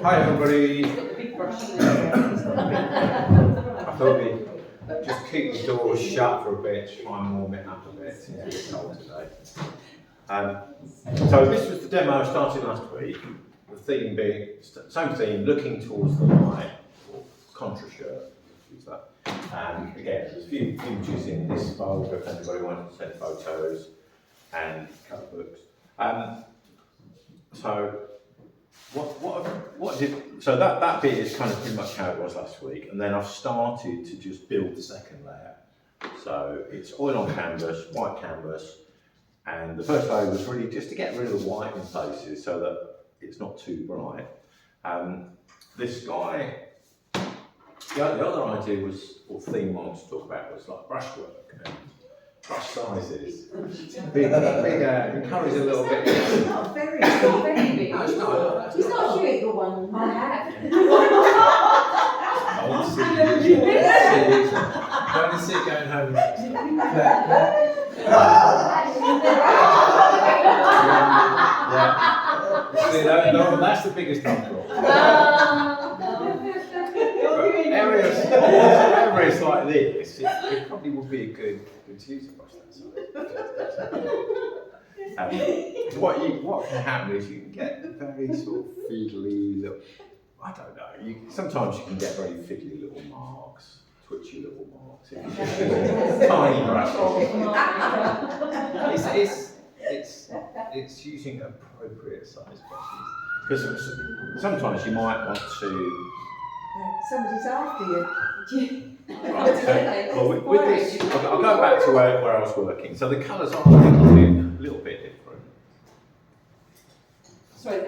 Hi everybody. I thought we'd just keep the doors shut for a bit, try and warm it up a bit. It's a bit cold today. So this was the demo I started last week. The theme being, same theme, looking towards the light, or contra shirt, use that. And again, there's a few images in this folder if anybody wants to send photos and colour books. So so that bit is kind of pretty much how it was last week, and then I've started to just build the second layer. So it's oil on canvas, white canvas, and the first layer was really just to get rid of the white in places so that it's not too bright. This guy, the other idea was, or theme I wanted to talk about was like brushwork and brush sizes. Bigger, encourage a little bit. It's not very big. No, it's not. It's not a bigger one. I have. I want to see you. I want to see it going home. Yeah. See, that's the biggest trouble. Areas like this, it probably would be a good to use a brush that size. What can happen is you can get very sort of fiddly little, I don't know, sometimes you can get very fiddly little marks, twitchy little marks. Tiny brushes. It's using appropriate size brushes. Because sometimes you might want to. Somebody's after you. Well, with this, I'll go back to where I was working. So the colours are a little bit different. Sorry,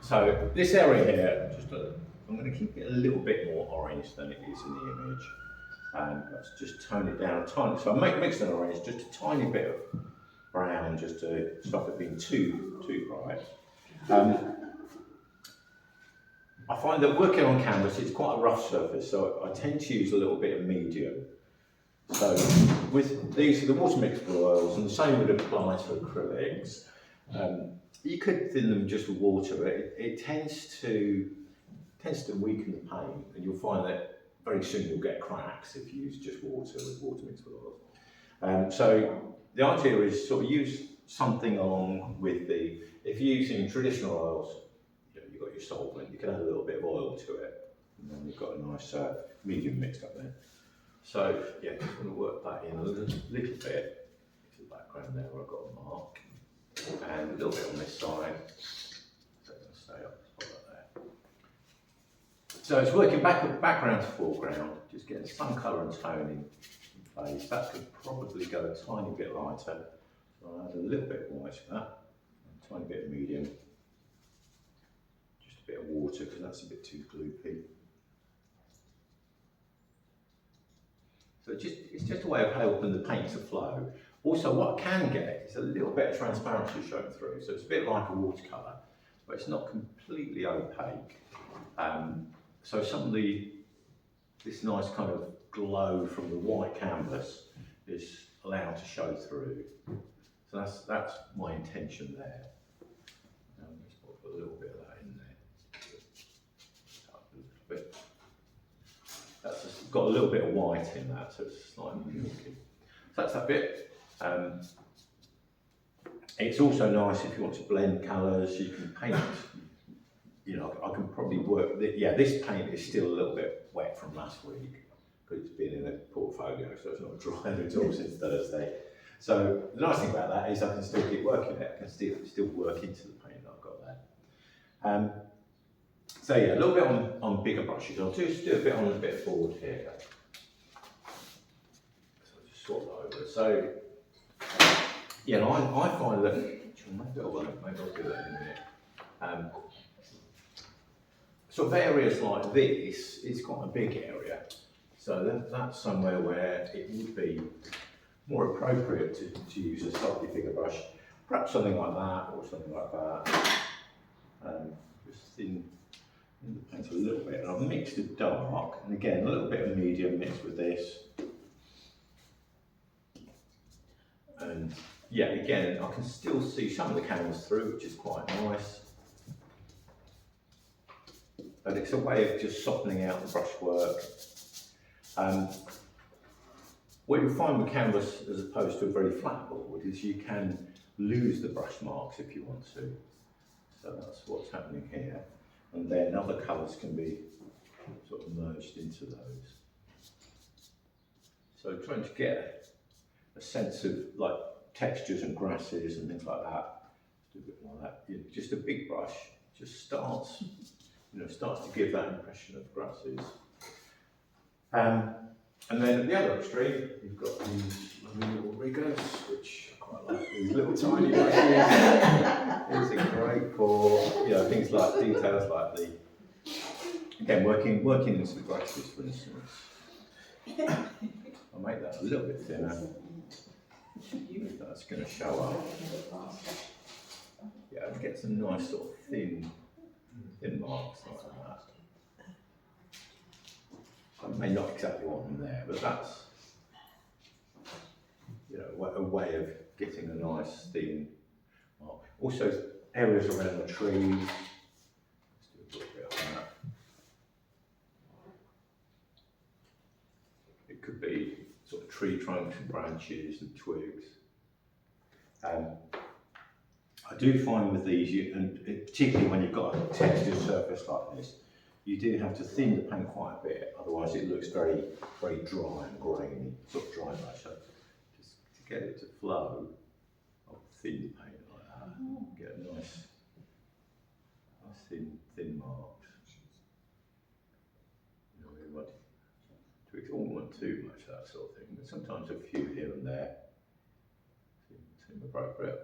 So this area here, I'm going to keep it a little bit more orange than it is in the image. And let's just tone it down a tiny. So I mixed an orange, just a tiny bit of brown, just to stop it being too bright. I find that working on canvas, it's quite a rough surface, so I tend to use a little bit of medium. So with these are the water mixable oils, and the same would apply to acrylics. You could thin them just with water, but it tends to weaken the paint, and you'll find that very soon you'll get cracks if you use just water with water mixable oils. So the idea is sort of use something along with if you're using traditional oils, you've got your solvent, you can add a little bit of oil to it, and then you've got a nice medium mixed up there. So yeah, just want to work that in a little bit into the background there where I've got a mark, and a little bit on this side, so it's going to stay up, like that. So it's working background to foreground, just getting some colour and tone in place. That could probably go a tiny bit lighter. I'll add a little bit of white to that, a tiny bit of medium, just a bit of water because that's a bit too gloopy. So it's just a way of helping the paint to flow. Also, what I can get is a little bit of transparency showing through, so it's a bit like a watercolour, but it's not completely opaque. So some of this nice kind of glow from the white canvas is allowed to show through. So that's my intention there. Let's put a little bit of that in there. A little bit. That's got a little bit of white in that, so it's slightly milky. So that's that bit. It's also nice if you want to blend colours. You can paint. I can probably work. This paint is still a little bit wet from last week because it's been in the portfolio, so it's not dried at all since Thursday. So the nice thing about that is I can still keep working it. I can still work into the paint that I've got there. So yeah, a little bit on bigger brushes. I'll just do a bit on a bit forward here. So I'll just swap that over. So yeah, I find that maybe I'll do that in a minute. Sort of areas like this is quite a big area. So that's somewhere where it would be more appropriate to use a slightly bigger brush, perhaps something like that or something like that. Just thin the paint a little bit, and I've mixed it dark, and again a little bit of medium mixed with this. yeah, again, I can still see some of the canvas through, which is quite nice. But it's a way of just softening out the brushwork. What you find with canvas, as opposed to a very flat board, is you can lose the brush marks if you want to. So that's what's happening here. And then other colours can be sort of merged into those. So trying to get a sense of like textures and grasses and things like that. Do a bit more of that. You know, just a big brush just starts, starts to give that impression of grasses. And then at the other extreme, you've got these lovely little riggers, which I quite like. These little tiny brushes. These are great for things like details like the working into the grasses, for instance. I'll make that a little bit thinner. That's going to show up. Yeah, and get some nice sort of thin marks like that. I may not exactly want them there, but that's a way of getting a nice thin mark. Also, areas around the trees. Let's do a little bit of that. It could be sort of tree trunks and branches and twigs. I do find with these, and particularly when you've got a textured surface like this, you do have to thin the paint quite a bit, otherwise it looks very, very dry and grainy, sort of dry brush. So just to get it to flow, I'll thin the paint like that, get a nice thin marks. We want to want too much that sort of thing, but sometimes a few here and there seem appropriate.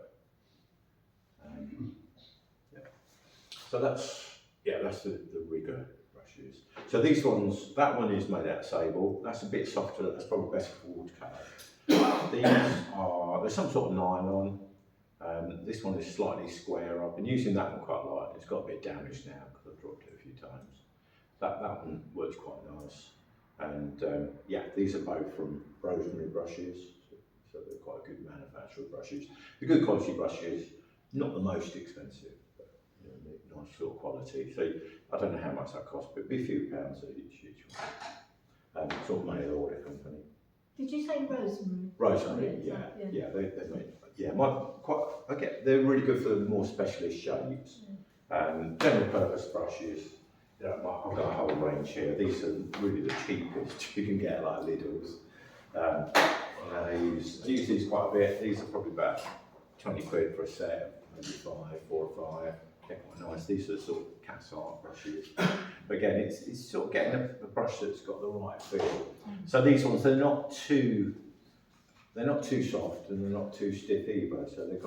So that's the rigger brushes. So these ones, that one is made out of sable. That's a bit softer. That's probably better for watercolour. These there's some sort of nylon. This one is slightly square. I've been using that one quite a lot. It's got a bit damaged now because I've dropped it a few times. That one works quite nice. And these are both from rosemary brushes. So they're quite good manufacturer brushes. The good quality brushes, not the most expensive, but nice sort of quality. So I don't know how much that costs, but it'd be a few pounds each one. Sort of mail order company. Did you say rosemary? Rosemary, yeah. They make, they're really good for the more specialist shapes. General purpose brushes. I've got a whole range here. These are really the cheapest you can get, like Lidl's. I use these quite a bit. These are probably about 20 quid for a set, maybe 4 or 5. They're quite nice. These are sort of cat's art brushes. But again, it's sort of getting a brush that's got the right feel. So these ones, they're not too soft and they're not too stiff either. So they're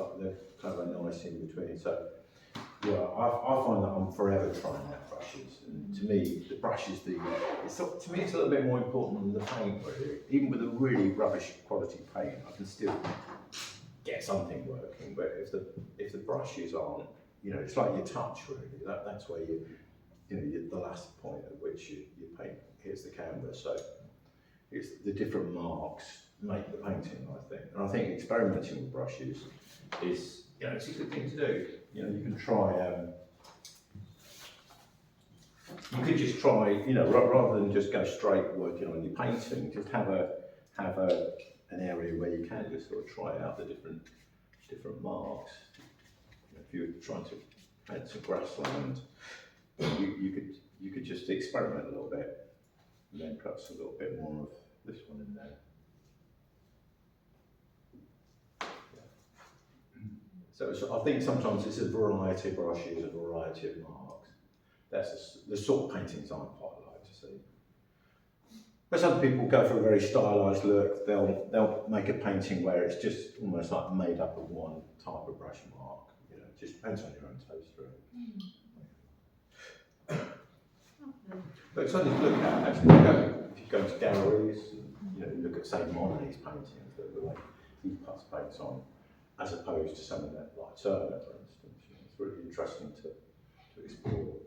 kind of a nice in between. So I find that I'm forever trying out brushes. And to me, the brush is it's a little bit more important than the paint, really. Even with a really rubbish quality paint, I can still get something working. But if the brushes aren't, it's like your touch, really. That's where you're the last point at which your paint hits the canvas. So it's the different marks make the painting, I think. And I think experimenting with brushes is, it's a good thing to do. You can try. You could just try, rather than just go straight working on your painting, just have an area where you can just sort of try out the different marks. If you're trying to paint some grassland, you could just experiment a little bit, and then perhaps a little bit more of this one in there. So I think sometimes it's a variety of brushes, a variety of marks. That's the sort of paintings I quite like to see. But some people go for a very stylised look. They'll make a painting where it's just almost like made up of one type of brush mark. It just depends on your own taste, really. But it's something to look at. Actually, if you go to galleries, look at say Monet's paintings, the way he puts paints on, as opposed to something like Turner, for instance. It's really interesting to explore.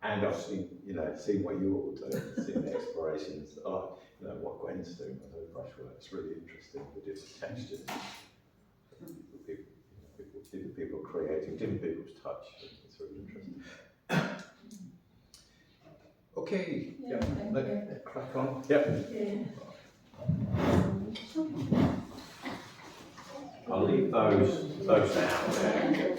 And I've seen, seen what you all do, seen the explorations, what Gwen's doing with her brushwork. It's really interesting, the different textures. Different people creating, different people's touch. It's really interesting. Okay, let's crack on. Yep. I'll leave those out there.